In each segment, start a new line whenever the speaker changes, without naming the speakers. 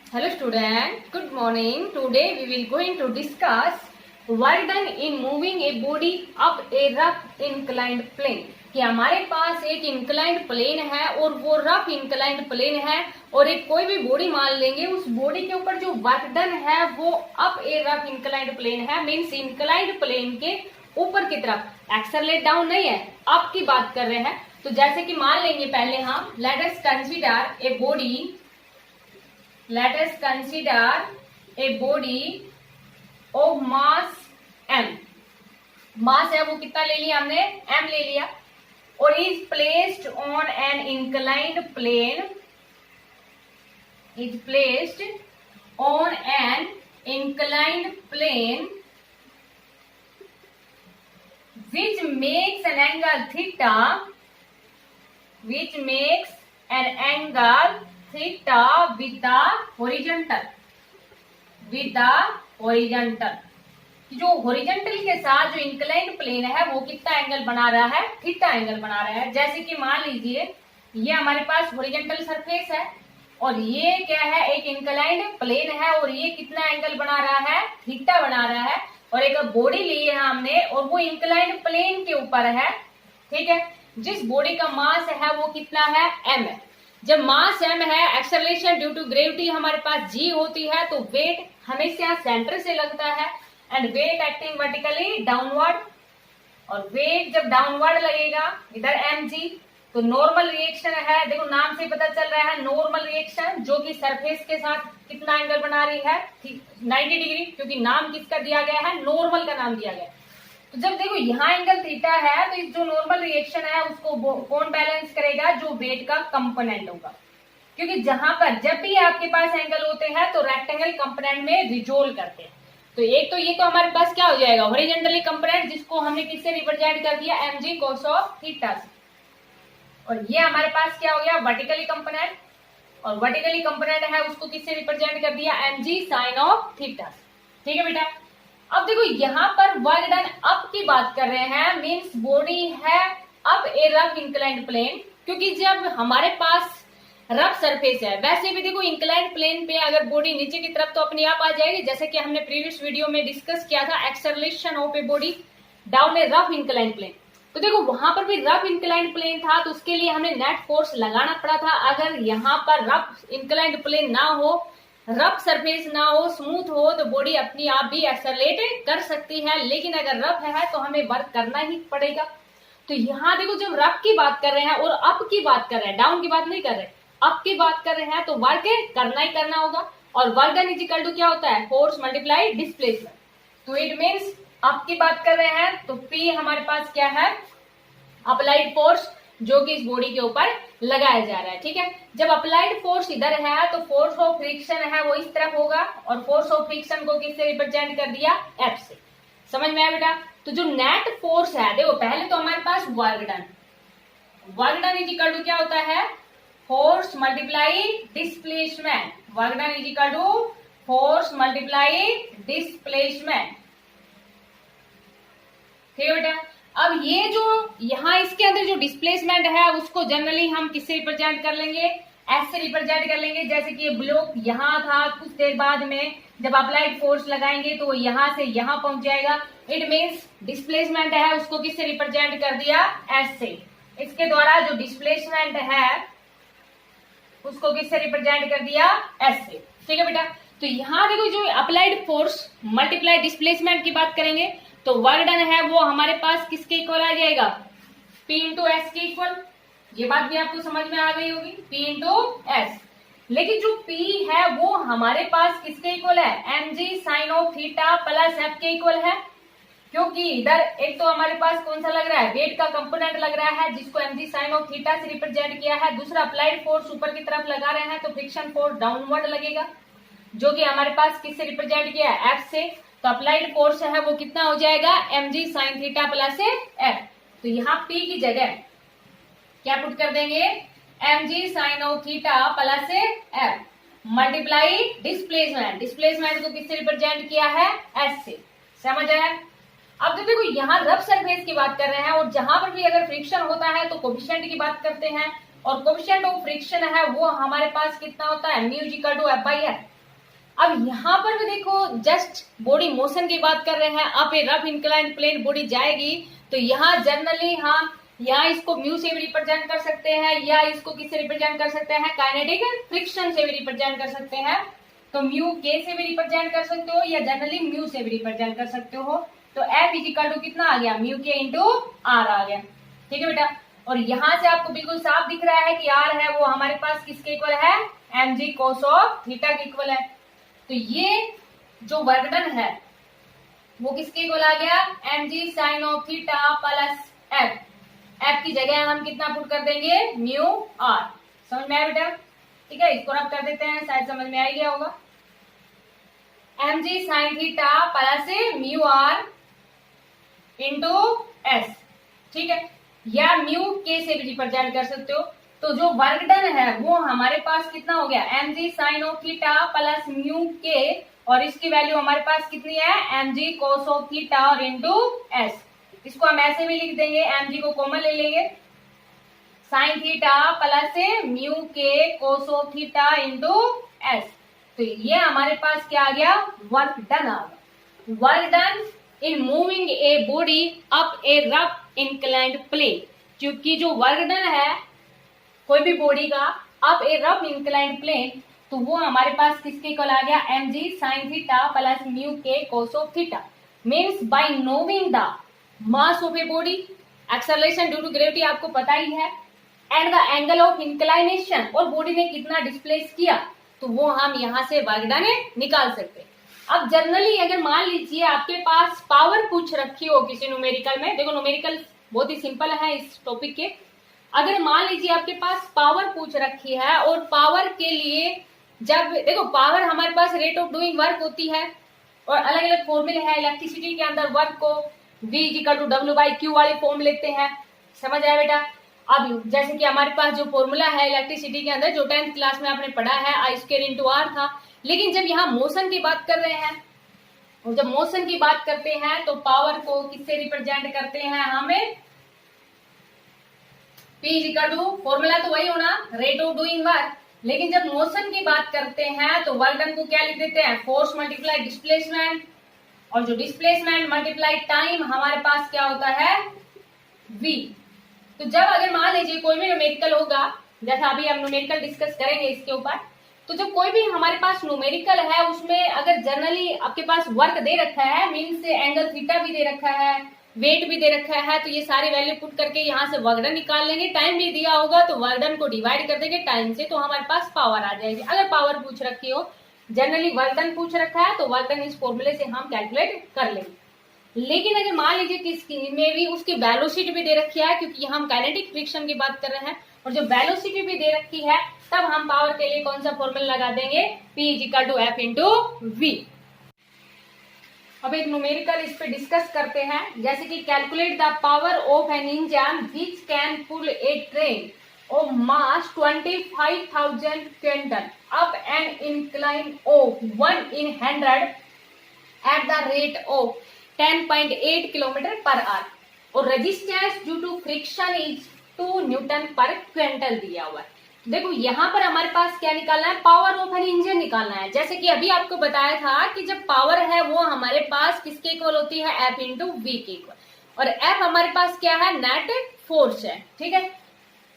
Hello student, good morning. Today we will going to discuss work done in moving a body up a rough inclined plane. कि हमारे पास एक inclined plane है और वो rough inclined plane है और एक कोई भी बॉडी मान लेंगे, उस बॉडी के ऊपर जो वर्क डन है वो up a rough inclined plane है, मीन्स इंक्लाइंड प्लेन के ऊपर की तरफ, एक्सेलरेट डाउन नहीं है, अप की बात कर रहे हैं। तो जैसे कि मान लेंगे पहले हम let us consider a body, let us consider a body of mass m। मास है वो कितना ले लिया हमने, m ले लिया, और is placed on an inclined plane, is placed on an inclined plane which makes an angle theta, which makes an angle theta with the horizontal, with the horizontal। जो हॉरिजॉन्टल के साथ जो इंक्लाइंड प्लेन है वो कितना angle बना रहा है, थीटा एंगल बना रहा है। जैसे कि मान लीजिए ये हमारे पास हॉरिजॉन्टल सरफेस है और ये क्या है, एक इंक्लाइंड प्लेन है और ये कितना एंगल बना रहा है, थीटा बना रहा है। और एक बॉडी ली है हमने और वो इंक्लाइंड प्लेन के ऊपर है, ठीक है। जिस बॉडी का मास है वो कितना है, m है। जब मास m है, एक्सेलरेशन ड्यू टू ग्रेविटी हमारे पास g होती है, तो वेट हमेशा सेंटर से लगता है and weight acting vertically downward. और वेट जब डाउनवर्ड लगेगा इधर mg, तो नॉर्मल रिएक्शन है, देखो नाम से पता चल रहा है नॉर्मल रिएक्शन, जो कि सरफेस के साथ कितना एंगल बना रही है, 90 डिग्री, क्योंकि नाम किसका दिया गया है, नॉर्मल का नाम दिया गया है। तो जब देखो यहाँ एंगल थीटा है, तो इस जो नॉर्मल रिएक्शन है उसको कौन बैलेंस करेगा, जो वेट का कंपोनेंट होगा। क्योंकि जहां पर जब भी आपके पास एंगल होते हैं तो रेक्टेंगल कंपोनेंट में रिजोल्व करते हैं। तो एक तो ये तो हमारे पास क्या हो जाएगा, हॉरिजॉन्टली कंपोनेंट, जिसको हमने किससे रिप्रेजेंट कर दिया, mg cos ऑफ थीटा से। और ये हमारे पास क्या हो गया, वर्टिकली कंपोनेंट, और वर्टिकली कंपोनेंट है उसको किससे रिप्रेजेंट कर दिया, mg sin ऑफ थीटा से। ठीक है बेटा। अब देखो यहाँ पर वर्क डन अप की बात कर रहे हैं, मीन्स बॉडी है up a rough inclined plane. क्योंकि जब हमारे पास रफ सरफेस है, वैसे भी देखो इंक्लाइंड प्लेन पे अगर बॉडी नीचे की तरफ तो अपने आप आ जाएगी, जैसे कि हमने प्रीवियस वीडियो में डिस्कस किया था, acceleration of a body down a rough inclined plane. तो देखो वहां पर भी रफ इंक्लाइंड प्लेन था, तो उसके लिए हमें नेट फोर्स लगाना पड़ा था। अगर यहाँ पर रफ इंक्लाइंड प्लेन ना हो, रफ सरफेस ना हो, स्मूथ हो, तो बॉडी अपनी आप भी एक्सेलरेट कर सकती है। लेकिन अगर रफ है तो हमें वर्क करना ही पड़ेगा। तो यहाँ देखो जब रफ की बात कर रहे हैं और अप की बात कर रहे हैं, डाउन की बात नहीं कर रहे, अप की बात कर रहे हैं, तो वर्क करना ही करना होगा। और work done is equal to क्या होता है, फोर्स मल्टीप्लाई डिस्प्लेसमेंट। तो इट मीन्स अप की बात कर रहे हैं तो P हमारे पास क्या है, अप्लाइड फोर्स, जो कि इस बॉडी के ऊपर लगाया जा रहा है। ठीक है। जब अप्लाइड फोर्स इधर है तो फोर्स ऑफ फ्रिक्शन है वो इस तरफ होगा, और फोर्स ऑफ फ्रिक्शन को किससे रिप्रेजेंट कर दिया, F से। समझ में आया बेटा। तो जो नेट फोर्स है, देखो पहले तो हमारे पास work done, work done is equal to क्या होता है, force multiply displacement. Work done is equal to force multiply displacement. ठीक है बेटा। अब ये जो यहाँ इसके अंदर जो डिस्प्लेसमेंट है उसको जनरली हम किससे रिप्रेजेंट कर लेंगे, एस से रिप्रेजेंट कर लेंगे। जैसे कि ये ब्लॉक यहाँ था, कुछ देर बाद में जब अप्लाइड फोर्स लगाएंगे तो यहाँ से यहाँ पहुंच जाएगा। इट मीन्स डिस्प्लेसमेंट है उसको किससे रिप्रेजेंट कर दिया, एस से। इसके द्वारा जो डिस्प्लेसमेंट है उसको किससे रिप्रेजेंट कर दिया, एस से। ठीक है बेटा। तो यहाँ देखो जो अप्लाइड फोर्स मल्टीप्लाई डिस्प्लेसमेंट की बात करेंगे तो वर्क डन है वो हमारे पास किसके इक्वल आ जाएगा, P इंटू एस के इक्वल। ये बात भी आपको समझ में आ गई होगी, P इंटू एस। लेकिन जो P है वो हमारे पास किसके इक्वल है, mg sine of theta plus f के इक्वल है। क्योंकि इधर एक तो हमारे पास कौन सा लग रहा है, वेट का कंपोनेंट लग रहा है, जिसको mg साइन ऑफ थीटा से रिप्रेजेंट किया है। दूसरा अप्लाइड फोर्स ऊपर की तरफ लगा रहे हैं तो फ्रिक्शन फोर्स डाउनवर्ड लगेगा, जो कि हमारे पास किससे रिप्रेजेंट किया है, f से। तो अप्लाइड फोर्स है वो कितना हो जाएगा, mg sign theta plus f। तो यहाँ P की जगह क्या पुट कर देंगे, mg sine of theta plus f multiply displacement. Displacement को किससे रिप्रेजेंट किया है, s से। समझ आया। अब तो देखो यहाँ रफ सरफेस की बात कर रहे हैं और जहां पर भी अगर फ्रिक्शन होता है तो कोफिशिएंट की बात करते हैं, और कोफिशिएंट ऑफ फ्रिक्शन है वो हमारे पास कितना होता है, mu equal to F by R. अब यहाँ पर भी देखो जस्ट बॉडी मोशन की बात कर रहे हैं, up a rough inclined plane body जाएगी तो यहाँ जनरली हम यहाँ इसको म्यू से भी रिप्रेजेंट कर सकते हैं या इसको किससे रिप्रेजेंट कर सकते हैं, काइनेटिक फ्रिक्शन से भी रिप्रेजेंट कर सकते हैं। तो म्यू के से भी रिप्रेजेंट कर सकते हो या जनरली म्यू से भी रिप्रेजेंट कर सकते हो। तो एफ इजिकल टू कितना आ गया, म्यू के इंटू आर आ गया। ठीक है बेटा, और यहाँ से आपको बिल्कुल साफ दिख रहा है कि आर है वो हमारे पास किसके इक्वल है, M G cos of theta के इक्वल है। तो ये जो वर्क डन है वो किसके इक्वल आ गया, M G sine of theta plus F. F की जगह हम कितना पुट कर देंगे, म्यू आर। समझ में आया बेटा? ठीक है, इसको रब कर देते हैं, शायद समझ में आ गया होगा। M G sine theta plus mu R into S. ठीक है, या म्यू के से भी रिप्रेजेंट कर सकते हो। तो जो वर्क डन है वो हमारे पास कितना हो गया, M G sine of theta plus mu के, और इसकी वैल्यू हमारे पास कितनी है, M G cos of theta और इंटू एस। इसको हम ऐसे भी लिख देंगे, एम जी को कॉमन ले लेंगे, साइन थीटा प्लस म्यू के cos of theta into S. तो ये हमारे पास क्या आ गया, वर्क डन आ गया। Work done in moving a body up a rough inclined plane. क्योंकि जो वर्क डन है कोई भी बॉडी का up a rough inclined plane, तो वो हमारे पास किसके इक्वल आ गया, M G sine theta plus mu के cos of theta. Means by knowing the mass of a body, acceleration due to gravity आपको पता ही है, and the angle of inclination, और बॉडी ने कितना डिस्प्लेस किया, तो वो हम यहाँ से वर्क डन निकाल सकते हैं। अब जनरली अगर मान लीजिए आपके पास पावर पूछ रखी हो किसी न्यूमेरिकल में, देखो न्यूमेरिकल बहुत ही सिंपल है इस टॉपिक के। अगर मान लीजिए आपके पास पावर पूछ रखी है, और पावर के लिए जब देखो पावर हमारे पास रेट ऑफ डूइंग वर्क होती है, और अलग अलग फॉर्मूले हैं इलेक्ट्रिसिटी के अंदर वर्क को V equal to W by Q वाली फॉर्म लेते हैं। समझ आया बेटा? अब जैसे कि हमारे पास जो फॉर्मूला है इलेक्ट्रिसिटी के अंदर जो 10th क्लास में आपने पढ़ा है, आई स्क्वायर इंटू आर था। लेकिन जब यहाँ मोशन की बात कर रहे हैं, और जब मोशन की बात करते हैं तो पावर को किससे रिप्रेजेंट करते हैं, हमें P इक्वल टू फॉर्मूला तो वही होना, रेट ऑफ डूइंग वर्क। लेकिन जब मोशन की बात करते हैं तो वर्क डन को क्या लिख देते हैं, फोर्स मल्टीप्लाई डिस्प्लेसमेंट, और जो डिस्प्लेसमेंट मल्टीप्लाई टाइम हमारे पास क्या होता है, v। तो जब अगर मान लीजिए कोई भी न्यूमेरिकल होगा, जैसा अभी हम न्यूमेरिकल डिस्कस करेंगे इसके ऊपर, तो जब कोई भी हमारे पास न्यूमेरिकल है उसमें अगर जनरली आपके पास वर्क दे रखा है, मीन्स एंगल थीटा भी दे रखा है, वेट भी दे रखा है, तो ये सारी वैल्यू पुट करके यहाँ से वर्क डन निकाल लेंगे। टाइम भी दिया होगा तो वर्क डन को डिवाइड कर देंगे टाइम से, तो हमारे पास पावर आ जाएगी। अगर पावर पूछ रखी हो, जनरली वर्क डन पूछ रखा है तो वर्क डन इस फॉर्मूले से हम कैलकुलेट कर लेंगे। लेकिन अगर मान लीजिए किसकी में भी उसकी वेलोसिटी भी दे रखी है, क्योंकि हम काइनेटिक फ्रिक्शन की बात कर रहे हैं, और जो वेलोसिटी भी दे रखी है, तब हम पावर के लिए कौन सा फॉर्मूला लगा देंगे, P equal to F into V. अब एक न्यूमेरिकल इस पे डिस्कस करते हैं, जैसे कि calculate the power of an engine which can pull a train of mass 25,000 quintal up an incline of 1 in 100 at the rate of 10.8 kilometre per hour, और resistance due to friction is 2 newton per quintal दिया हुआ है। देखो यहाँ पर हमारे पास क्या निकालना है, पावर ऑफ एन इंजन निकालना है। जैसे कि अभी आपको बताया था कि जब पावर है वो हमारे पास किसके इक्वल होती है, एफ इंटू वी के इक्वल, और एफ हमारे पास क्या है, नेट फोर्स है। ठीक है,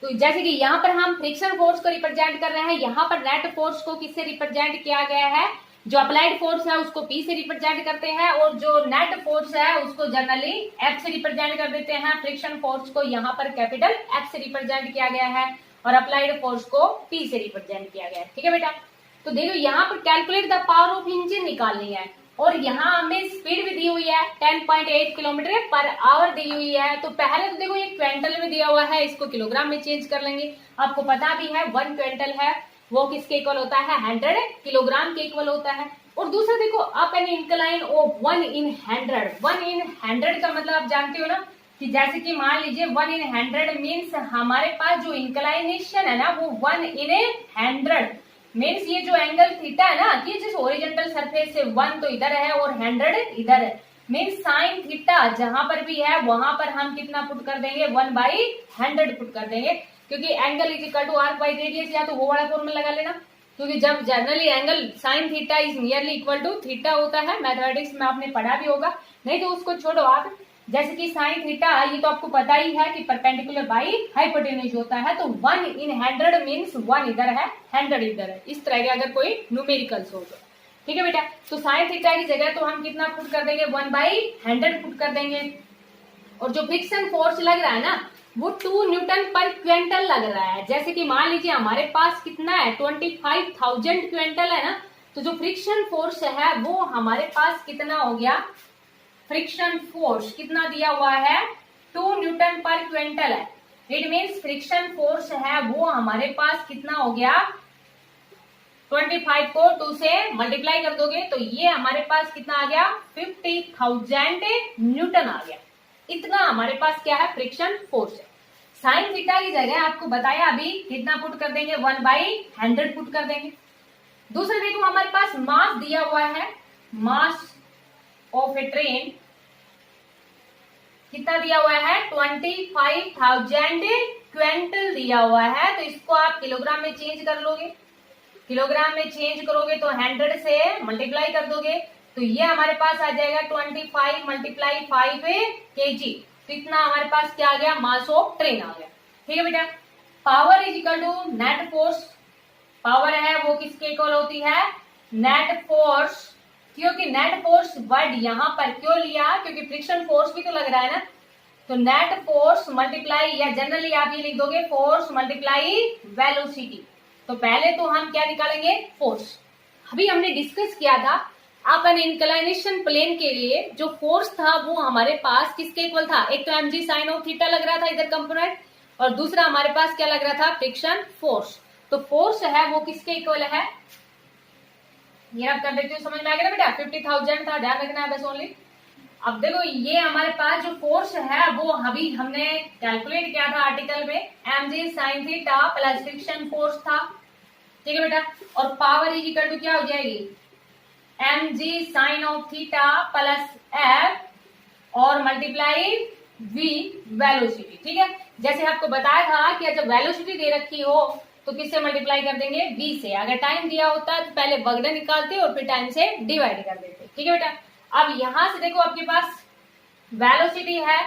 तो जैसे कि यहाँ पर हम फ्रिक्शन फोर्स को रिप्रेजेंट कर रहे हैं, यहाँ पर नेट फोर्स को किससे रिप्रेजेंट किया गया है, जो अप्लाइड फोर्स है उसको P से रिप्रेजेंट करते हैं, और जो नेट फोर्स है उसको जनरली F से रिप्रेजेंट कर देते हैं। फ्रिक्शन फोर्स को यहाँ पर कैपिटल F से रिप्रेजेंट किया गया है, और अप्लाइड फोर्स को P से रिप्रेजेंट किया गया है। ठीक है बेटा, तो देखो यहाँ पर calculate the power of engine निकालनी है, और यहाँ हमें स्पीड भी दी हुई है 10.8 किलोमीटर पर आवर दी हुई है। तो पहले तो देखो ये क्विंटल में दिया हुआ है, इसको किलोग्राम में चेंज कर लेंगे। आपको पता भी है 1 क्विंटल है वो किसके इक्वल होता है, 100 किलोग्राम के इक्वल होता है। और दूसरा देखो up an incline of 1 in 100, 1 in 100 का मतलब आप जानते हो ना, कि जैसे कि मान लीजिए 1 in 100 मीन्स हमारे पास जो इंक्लाइनेशन है ना वो 1 in 100 मीन्स ये जो एंगल थीटा है ना, ये जिस ओरिजेंटल सरफेस से 1 तो इधर है और 100 इधर है, मीन्स साइन थीटा जहां पर भी है वहां पर हम कितना पुट कर देंगे, 1/100 पुट कर देंगे, क्योंकि angle is equal to arc by radius, या तो वो वाला फॉर्मूला लगा लेना। क्योंकि जब generally angle sine theta is nearly equal to theta होता है, मैथमेटिक्स में आपने पढ़ा भी होगा, नहीं तो उसको छोड़ो आप। जैसे कि साइन थीटा ये तो आपको पता ही है कि परपेंडिकुलर बाई हाइपोटेन्यूज होता है, तो 1 इन 100 मीन्स 1 इधर है 100 इधर है, इस तरह के अगर कोई न्यूमेरिकल्स हो तो ठीक है बेटा। तो साइन थीटा की जगह तो हम कितना पुट कर देंगे 1/100 पुट कर देंगे। और जो फ्रिक्शन फोर्स लग रहा है ना वो 2 न्यूटन पर क्विंटल लग रहा है। जैसे कि मान लीजिए हमारे पास कितना है 25,000 क्विंटल है ना, तो जो फ्रिक्शन फोर्स है वो हमारे पास कितना हो गया, फ्रिक्शन फोर्स कितना दिया हुआ है 2 न्यूटन पर क्विंटल है। इट मीन्स फ्रिक्शन फोर्स है वो हमारे पास कितना हो गया 25 को 2 से मल्टीप्लाई कर दोगे तो ये हमारे पास कितना आ गया 50,000 न्यूटन आ गया। इतना हमारे पास क्या है फ्रिक्शन फोर्स है। साइन थीटा की जगह आपको बताया अभी कितना पुट कर देंगे 1/100 पुट कर देंगे। दूसरा देखो हमारे पास मास दिया हुआ है, मास ऑफ ए ट्रेन कितना दिया हुआ है 25,000 क्विंटल दिया हुआ है। तो इसको आप किलोग्राम में चेंज कर लोगे, किलोग्राम में चेंज करोगे तो 100 से मल्टीप्लाई कर दोगे तो ये हमारे पास आ जाएगा 25 × 5 kg। तो इतना हमारे पास क्या आ गया मास ऑफ ट्रेन आ गया। ठीक है बेटा। Power is equal to net force, power है वो किसके इक्वल होती है नेट फोर्स। क्योंकि नेट फोर्स वर्ड यहां पर क्यों लिया, क्योंकि फ्रिक्शन फोर्स भी तो लग रहा है ना, तो नेट फोर्स मल्टीप्लाई या जनरली आप ये लिख दोगे फोर्स मल्टीप्लाई वेलोसिटी। तो पहले तो हम क्या निकालेंगे फोर्स। अभी हमने डिस्कस किया था अपन इंक्लाइनेशन प्लेन के लिए जो फोर्स था वो हमारे पास किसके इक्वल था, एक तो mg साइन ऑफ थीटा लग रहा था इधर कंपोनेंट, और दूसरा हमारे पास क्या लग रहा था फ्रिक्शन फोर्स। तो फोर्स है वो किसके इक्वल है, ये आप कर देती हूँ, समझ में आ गया ना बेटा। 50,000 था, ध्यान रखना है बस ओनली। अब देखो ये हमारे पास जो फोर्स है वो अभी हमने कैलकुलेट किया था आर्टिकल में, mg sign theta plus friction force था। ठीक है बेटा। और पावर इज इक्वल टू क्या हो जाएगी mg sine of theta plus f और मल्टीप्लाई v वेलोसिटी। ठीक है। जैसे आपको बताया था कि जब वेलोसिटी दे रखी हो तो किससे मल्टीप्लाई कर देंगे v से। अगर टाइम दिया होता तो पहले वर्क निकालते और फिर टाइम से डिवाइड कर देते। ठीक है बेटा। अब यहां से देखो आपके पास वेलोसिटी है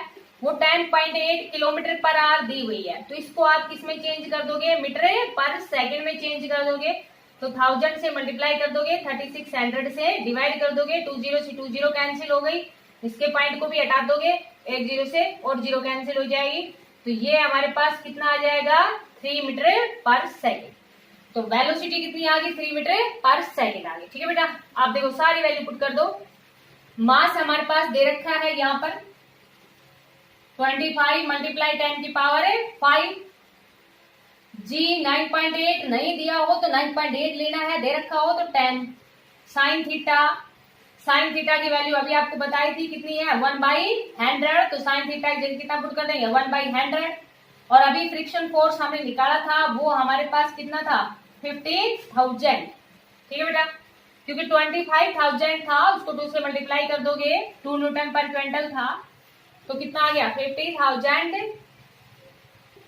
वो 10.8 किलोमीटर पर आवर दी हुई है, तो इसको आप किसमें चेंज कर दोगे मीटर पर सेकंड में चेंज कर दोगे। तो 1000 से मल्टीप्लाई कर दोगे, 3600 से डिवाइड कर दोगे, 20 से 20 कैंसिल हो गई, इसके पॉइंट को भी हटा दोगे, एक 0 से और 0 कैंसिल हो जाएगी। तो ये हमारे पास कितना आ जाएगा 3 मीटर पर सेकेंड। तो वेलोसिटी कितनी आ गई 3 मीटर पर सेकेंड आ गई। ठीक है बेटा। आप देखो सारी वैल्यू पुट कर दो। मास हमारे पास दे रखा है यहाँ पर 25 मल्टीप्लाई 10 की पावर है 5, जी 9.8 नहीं दिया हो तो 9.8 लेना है, दे रखा हो तो 10। साइन थीटा, साइन थीटा की वैल्यू अभी आपको बताई थी कितनी है 1/100, तो साइन थीटा की जगह कितना पुट कर देंगे 1/100। और अभी फ्रिक्शन फोर्स हमने निकाला था वो हमारे पास कितना था 50,000। ठीक है बेटा। क्योंकि 25,000 था उसको 2 से मल्टीप्लाई कर दोगे, 2 न्यूटन पर क्विंटल था, तो कितना आ गया 50,000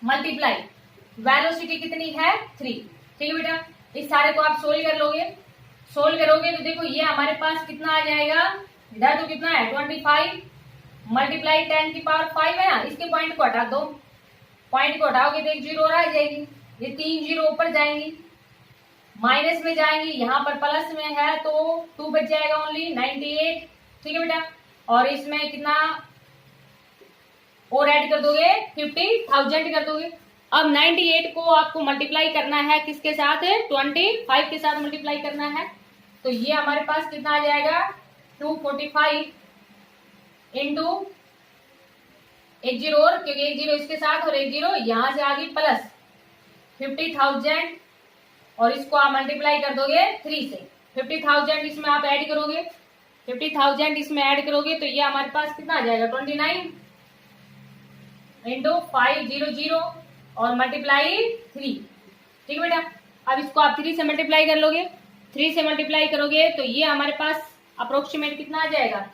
मल्टीप्लाई वेलोसिटी कितनी है 3। ठीक है बेटा। इस सारे को आप सोल्व कर लोगे, सोल्व करोगे तो देखो ये हमारे पास कितना आ जाएगा, इधर तो कितना है 25 मल्टीप्लाई 10 की पावर 5 है ना, इसके पॉइंट को हटा दो, पॉइंट को हटाओगे तो एक 0 और आ जाएगी, ये 3 0 ऊपर जाएंगी, माइनस में जाएंगी, यहाँ पर प्लस में है तो 2 बच जाएगा ओनली 98। ठीक है बेटा। और इसमें कितना और ऐड कर दोगे 50,000 कर दोगे। अब 98 को आपको मल्टीप्लाई करना है किसके साथ है 25 के साथ मल्टीप्लाई करना है, तो ये हमारे पास कितना आ जाएगा 245 इंटू एक 0 और, क्योंकि एक 0 इसके साथ और एक 0 यहां से आगे प्लस 50,000 और इसको आप मल्टीप्लाई कर दोगे 3 से। 50,000 इसमें आप ऐड करोगे, 50,000 इसमें ऐड करोगे तो ये हमारे पास कितना आ जाएगा 29 इंटू 500 और मल्टीप्लाई 3। ठीक है बेटा। अब इसको आप 3 से मल्टीप्लाई कर लोगे, 3 से मल्टीप्लाई करोगे तो ये हमारे पास अप्रोक्सीमेट कितना आ जाएगा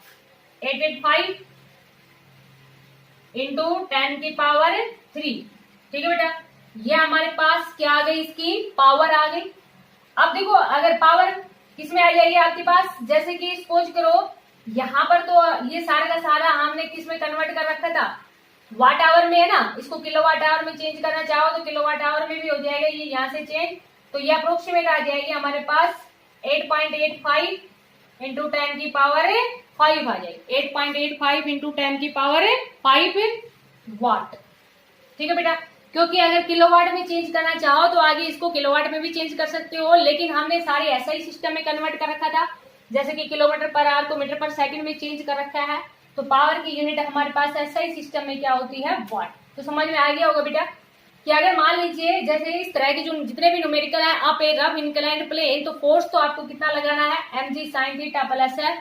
885 इंटू 10 की पावर 3। ठीक है बेटा। ये हमारे पास क्या आ गई इसकी पावर आ गई। अब देखो अगर पावर किसमें आ जाएगी आपके पास, जैसे कि सपोज करो यहाँ पर तो ये सारा का सारा हमने किस में कन्वर्ट कर रखा था, वाट आवर में है ना, इसको किलोवाट आवर में चेंज करना चाहो तो किलोवाट आवर में भी हो जाएगा, ये यहाँ से चेंज, तो ये अप्रोक्सीमेट आ जाएगी हमारे पास 8.85 इंटू 10 की पावर 5 आ जाएगी, 8.85 इंटू 10 की पावर 5 वाट। ठीक है बेटा, क्योंकि अगर किलोवाट में चेंज करना चाहो तो आगे इसको किलोवाट में भी चेंज कर सकते हो, लेकिन हमने सारे ऐसा ही सिस्टम में कन्वर्ट कर रखा था, जैसे कि किलोमीटर पर आवर को मीटर पर सेकंड में चेंज कर रखा है, तो पावर की यूनिट हमारे पास ऐसा ही सिस्टम में क्या होती है, वाट। तो समझ में आ गया होगा बेटा कि अगर मान लीजिए जैसे इस तरह के जो जितने भी न्यूमेरिकल है, up a rough inclined plane, तो फोर्स तो आपको कितना लगाना है, mg sin थीटा प्लस है।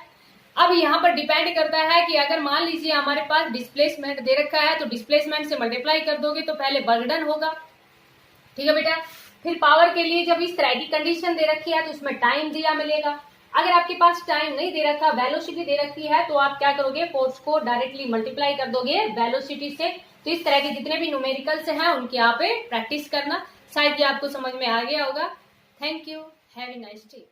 अब यहाँ पर डिपेंड करता है कि अगर मान लीजिए हमारे पास डिस्प्लेसमेंट दे रखा है, तो डिस्प्लेसमेंट से मल्टीप्लाई कर दोगे तो पहले वर्क डन होगा। ठीक है बेटा, फिर पावर के लिए जब इस तरह की कंडीशन दे रखी है तो उसमें टाइम दिया मिलेगा। अगर आपके पास टाइम नहीं दे रखा, वेलोसिटी दे रखी है, तो आप क्या करोगे, फोर्स को डायरेक्टली मल्टीप्लाई कर दोगे वेलोसिटी से। तो इस तरह के जितने भी न्यूमेरिकल्स हैं उनकी आप प्रैक्टिस करना, शायद ये आपको समझ में आ गया होगा। Thank you, have a nice day.